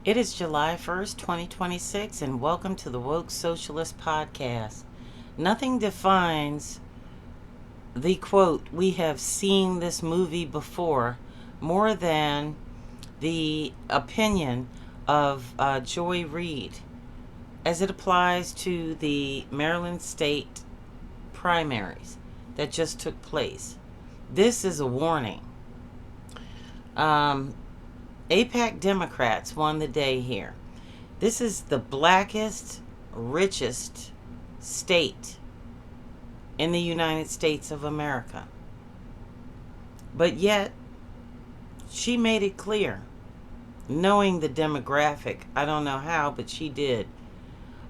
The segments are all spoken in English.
It is July 1st, 2026, and welcome to the Woke Socialist Podcast. Nothing defines the quote, "We have seen this movie before," more than the opinion of Joy Reid as it applies to the Maryland state primaries that just took place. This is a warning. AIPAC Democrats won the day here. This is the blackest, richest state in the United States of America. But yet, she made it clear, knowing the demographic, I don't know how, but she did,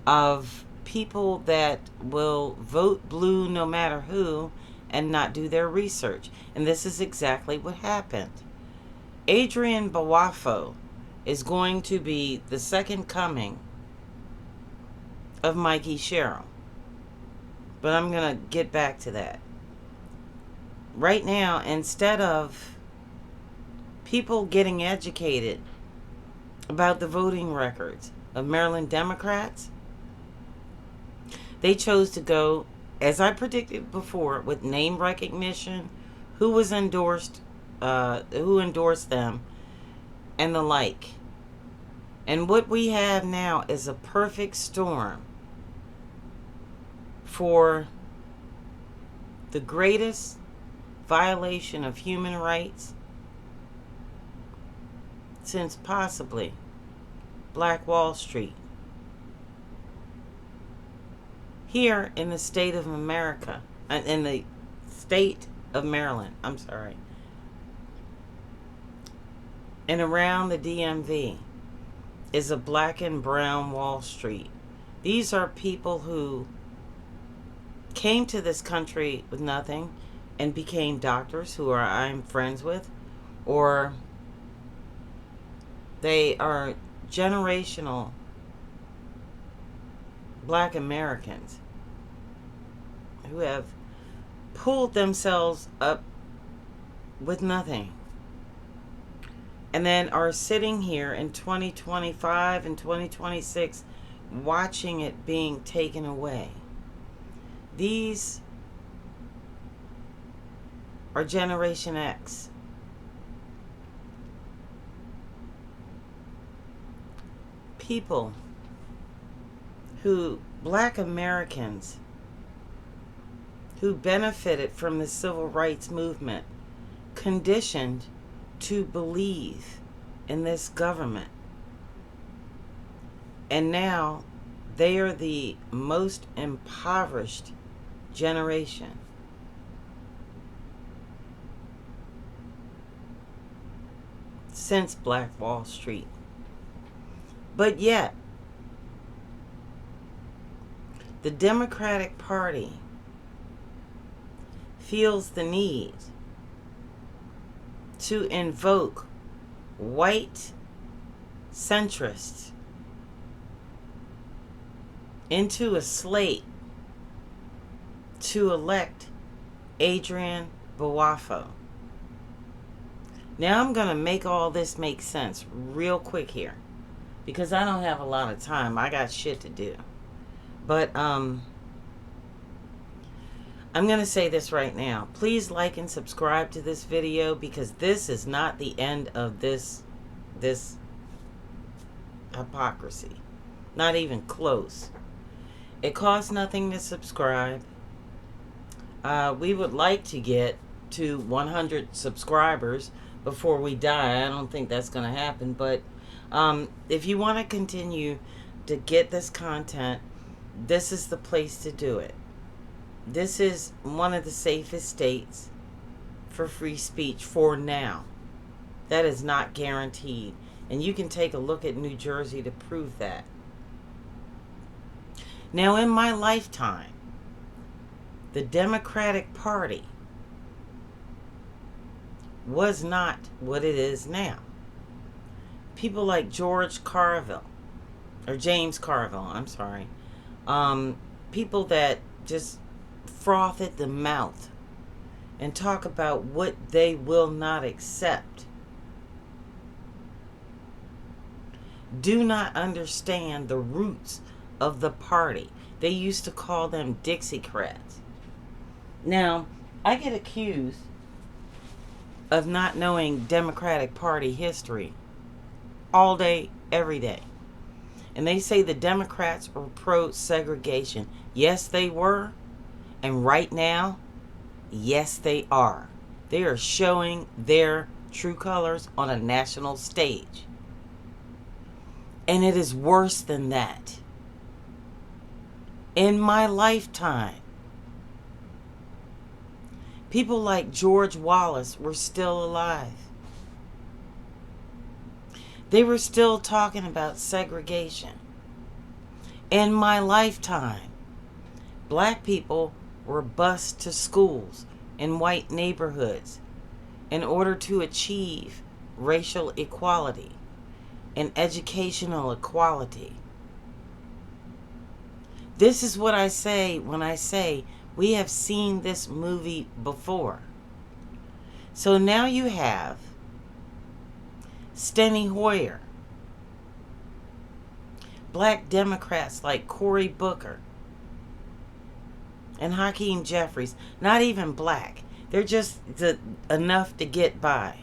of people that will vote blue no matter who and not do their research. And this is exactly what happened. Adrian Bawafo is going to be the second coming of MIKIE SHERRILL. But I'm going to get back to that. Right now, instead of people getting educated about the voting records of Maryland Democrats, they chose to go, as I predicted before, with name recognition, who endorsed them, and the like. And what we have now is a perfect storm for the greatest violation of human rights since possibly Black Wall Street. Here in the state of America, in the state of Maryland, and around the DMV is a black and brown Wall Street. These are people who came to this country with nothing and became doctors who I'm friends with, or they are generational Black Americans who have pulled themselves up with nothing and then are sitting here in 2025 and 2026 watching it being taken away. These are Generation X. People who, Black Americans, who benefited from the civil rights movement, conditioned to believe in this government. And now they are the most impoverished generation. Since Black Wall Street. But yet, the Democratic Party feels the need to invoke white centrists into a slate to elect Adrian Bawafo. Now I'm going to make all this make sense real quick here, because I don't have a lot of time. I got shit to do. But I'm going to say this right now. Please like and subscribe to this video, because this is not the end of this hypocrisy. Not even close. It costs nothing to subscribe. We would like to get to 100 subscribers before we die. I don't think that's going to happen. But if you want to continue to get this content, this is the place to do it. This is one of the safest states for free speech for now. That is not guaranteed. And you can take a look at New Jersey to prove that. Now, in my lifetime, the Democratic Party was not what it is now. People like James Carville, people that just froth at the mouth and talk about what they will not accept. do not understand the roots of the party. They used to call them Dixiecrats. Now, I get accused of not knowing Democratic Party history all day, every day. And they say the Democrats were pro-segregation. Yes, they were. And right now, yes, they are. They are showing their true colors on a national stage. And it is worse than that. In my lifetime, people like George Wallace were still alive. They were still talking about segregation. In my lifetime, black people were bused to schools in white neighborhoods in order to achieve racial equality and educational equality. This is what I say when I say we have seen this movie before. So now you have Steny Hoyer, black Democrats like Cory Booker and Hakeem Jeffries, not even black. They're just enough to get by.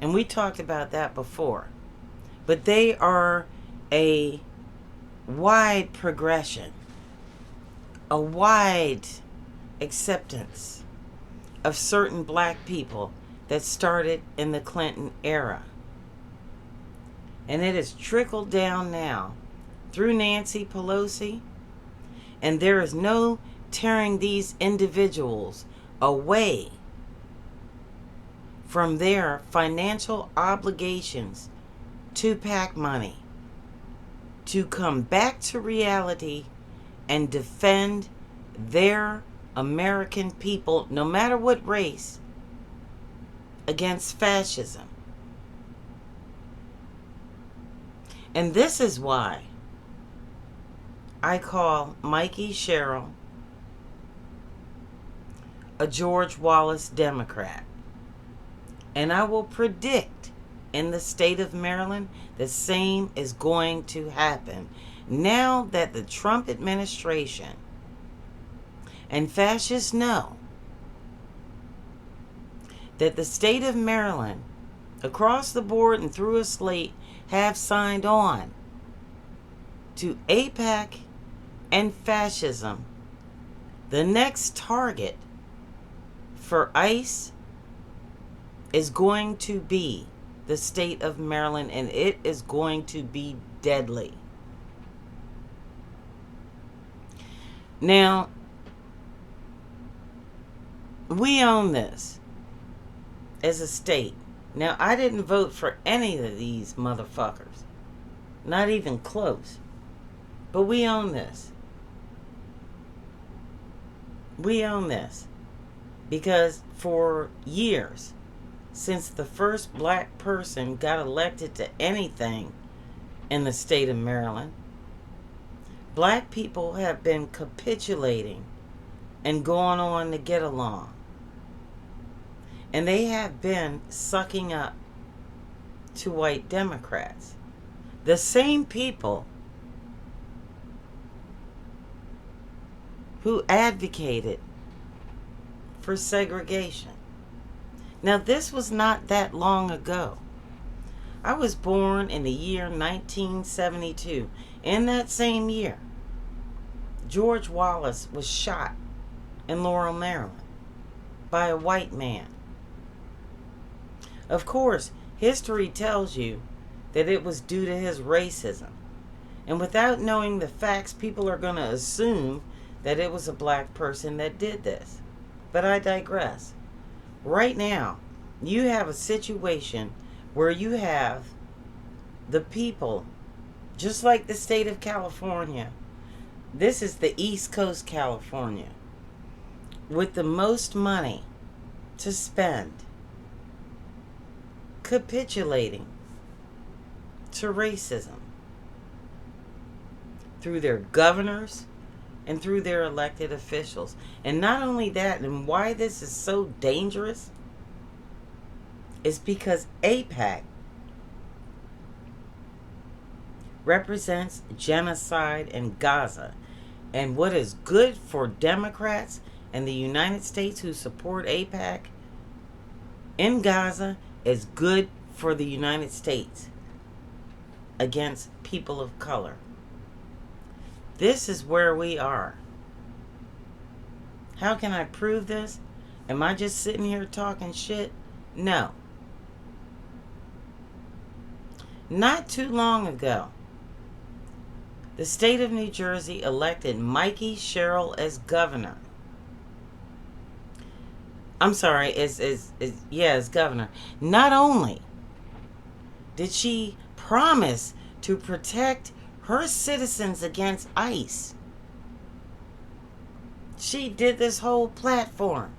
And we talked about that before. But they are a wide progression, a wide acceptance of certain black people that started in the Clinton era. And it has trickled down now through Nancy Pelosi, and there is no tearing these individuals away from their financial obligations to PAC money to come back to reality and defend their American people, no matter what race, against fascism. And this is why I call MIKIE SHERRILL a George Wallace Democrat. And I will predict in the state of Maryland the same is going to happen. Now that the Trump administration and fascists know that the state of Maryland, across the board and through a slate, have signed on to AIPAC and fascism, the next target for ICE is going to be the state of Maryland, and it is going to be deadly. Now, we own this as a state. Now, I didn't vote for any of these motherfuckers. Not even close. But we own this. We own this. Because for years, since the first black person got elected to anything in the state of Maryland, black people have been capitulating and going on to get along. And they have been sucking up to white Democrats. The same people who advocated for segregation. Now, this was not that long ago. I was born in the year 1972. In that same year, George Wallace was shot in Laurel, Maryland by a white man. Of course, history tells you that it was due to his racism. And without knowing the facts, people are going to assume that it was a black person that did this. But I digress. Right now, you have a situation where you have the people, just like the state of California. This is the East Coast California, with the most money to spend, capitulating to racism through their governors and through their elected officials. And not only that, and why this is so dangerous is because AIPAC represents genocide in Gaza. And what is good for Democrats and the United States who support AIPAC in Gaza is good for the United States against people of color. This is where we are. How can I prove this? Am I just sitting here talking shit? No. Not too long ago, the state of New Jersey elected MIKIE SHERRILL as governor. I'm sorry, as governor. Not only did she promise to protect her citizens against ICE, she did this whole platform.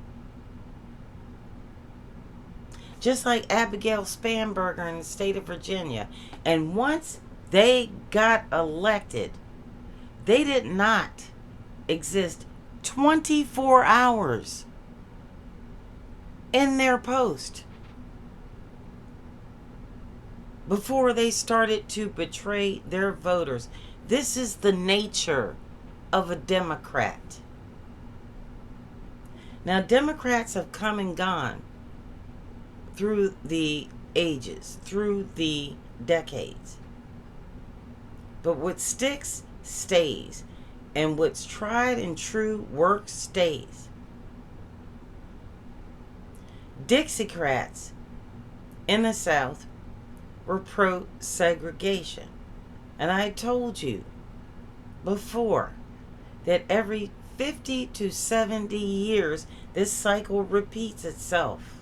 Just like Abigail Spanberger in the state of Virginia. And once they got elected, they did not exist 24 hours in their post before they started to betray their voters. This is the nature of a Democrat. Now, Democrats have come and gone through the ages, through the decades. But what sticks, stays. And what's tried and true works, stays. Dixiecrats in the South were pro-segregation. And I told you before that every 50 to 70 years, this cycle repeats itself,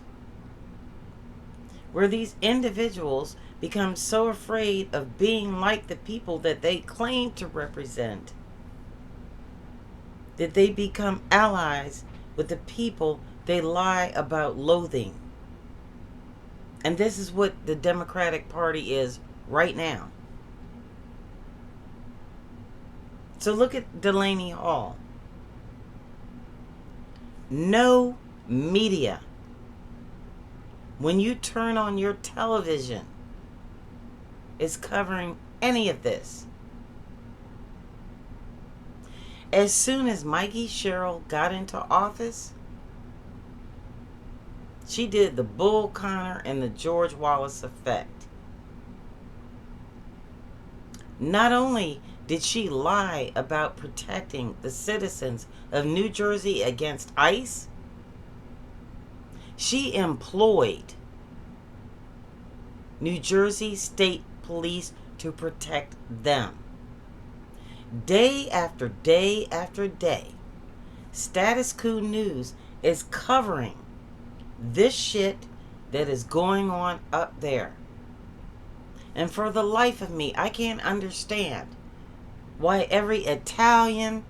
where these individuals become so afraid of being like the people that they claim to represent that they become allies with the people they lie about loathing. And this is what the Democratic Party is right now. So look at Delaney Hall. No media, when you turn on your television, is covering any of this. As soon as MIKIE SHERRILL got into office, she did the Bull Connor and the George Wallace effect. Not only did she lie about protecting the citizens of New Jersey against ICE, she employed New Jersey State Police to protect them. Day after day after day, Status Quo News is covering this shit that is going on up there. And for the life of me, I can't understand why every Italian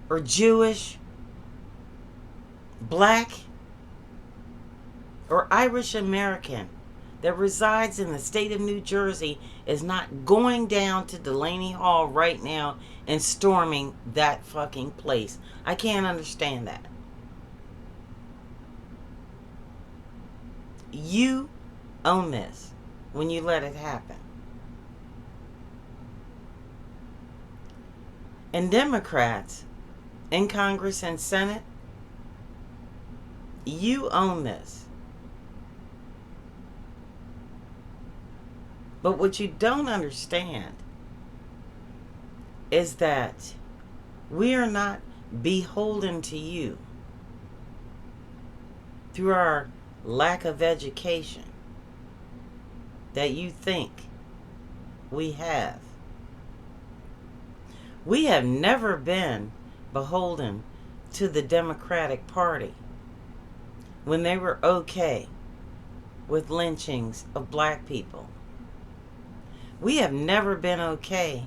or Jewish, black, or Irish American that resides in the state of New Jersey is not going down to Delaney Hall right now and storming that fucking place. I can't understand that. You own this when you let it happen. And Democrats in Congress and Senate, you own this. But what you don't understand is that we are not beholden to you through our lack of education that you think we have. We have never been beholden to the Democratic Party when they were okay with lynchings of black people. We have never been okay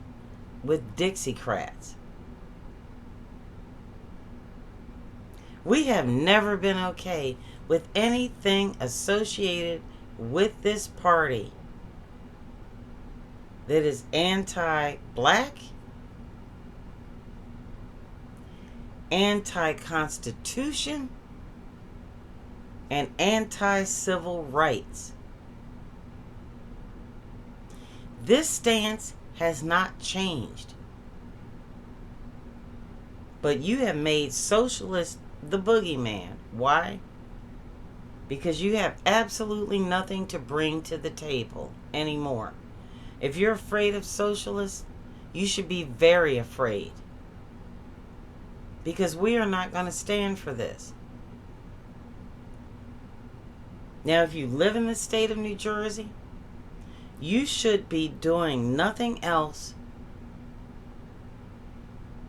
with Dixiecrats. We have never been okay with anything associated with this party that is anti-black, anti-constitution, and anti-civil rights. This stance has not changed. But you have made socialists the boogeyman. Why? Because you have absolutely nothing to bring to the table anymore. If you're afraid of socialists, you should be very afraid. Because we are not going to stand for this. Now, if you live in the state of New Jersey, you should be doing nothing else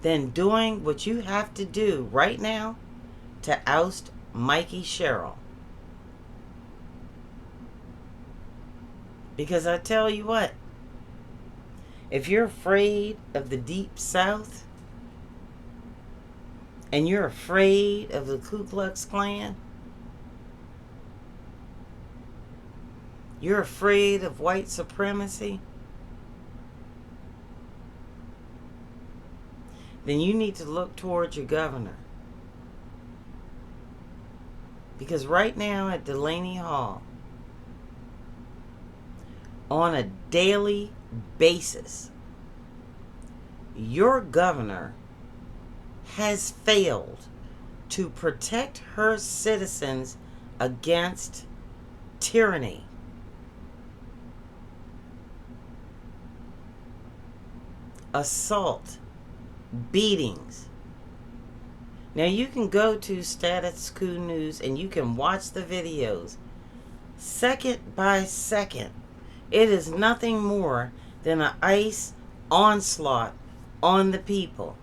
than doing what you have to do right now to oust MIKIE SHERRILL. Because I tell you what, if you're afraid of the Deep South, and you're afraid of the Ku Klux Klan, you're afraid of white supremacy, then you need to look towards your governor. Because right now at Delaney Hall, on a daily basis, your governor has failed to protect her citizens against tyranny. Assault, beatings. Now you can go to Status Quo News and you can watch the videos second by second. It is nothing more than an ICE onslaught on the people.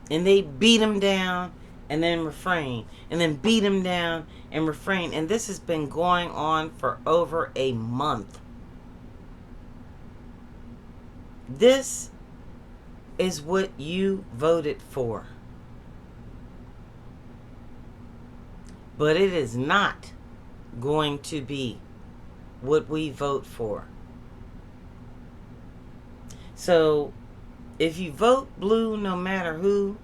And they beat them down and then refrain. And then beat them down and refrain. And this has been going on for over a month. This is what you voted for. But it is not going to be what we vote for. So, if you vote blue no matter who,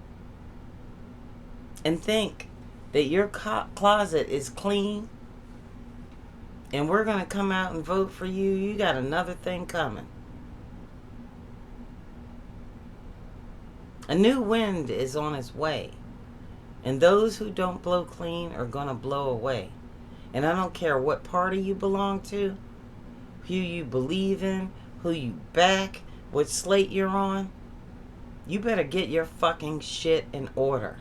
and think that your closet is clean, and we're going to come out and vote for you, you got another thing coming. A new wind is on its way. And those who don't blow clean are going to blow away. And I don't care what party you belong to, who you believe in, who you back, what slate you're on. You better get your fucking shit in order.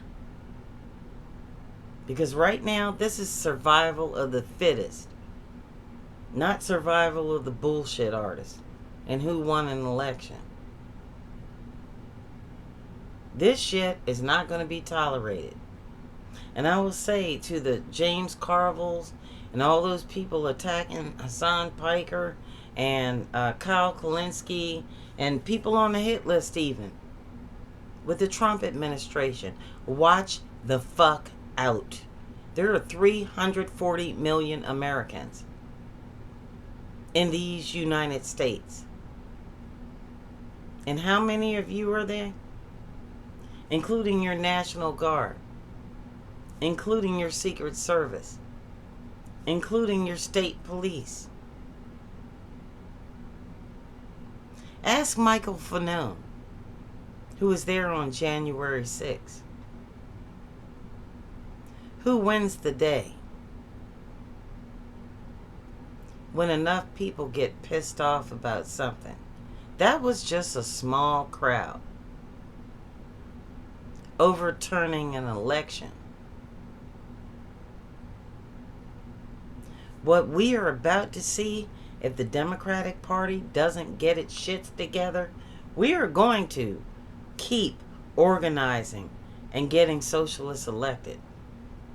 Because right now, this is survival of the fittest. Not survival of the bullshit artist. And who won an election. This shit is not going to be tolerated. And I will say to the James Carvilles and all those people attacking Hassan Piker and Kyle Kulinski and people on the hit list even with the Trump administration, watch the fuck out. There are 340 million Americans in these United States. And how many of you are there? Including your National Guard, including your Secret Service, including your state police. Ask Michael Fanone, who was there on January 6th. Who wins the day? When enough people get pissed off about something. That was just a small crowd overturning an election. What we are about to see, if the Democratic Party doesn't get its shit together, we are going to keep organizing and getting socialists elected.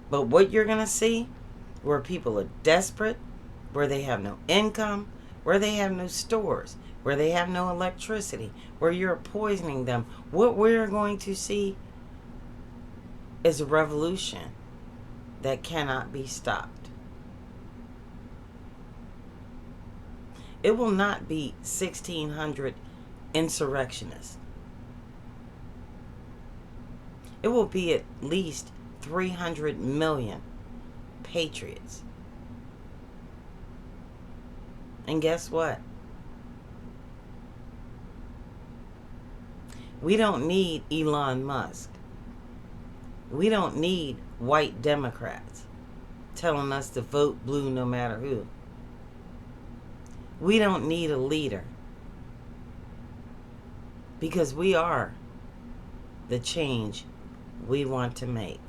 But what you're going to see, where people are desperate, where they have no income, where they have no stores, where they have no electricity, where you're poisoning them, what we're going to see is a revolution that cannot be stopped. It will not be 1,600 insurrectionists. It will be at least 300 million patriots. And guess what? We don't need Elon Musk. We don't need white Democrats telling us to vote blue no matter who. We don't need a leader, because we are the change we want to make.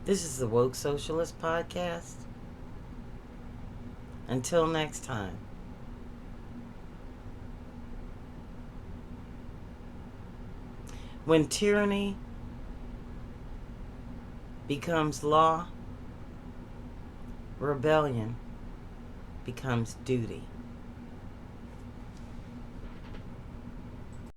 This is the Woke Socialist Podcast. Until next time. When tyranny becomes law, rebellion becomes duty.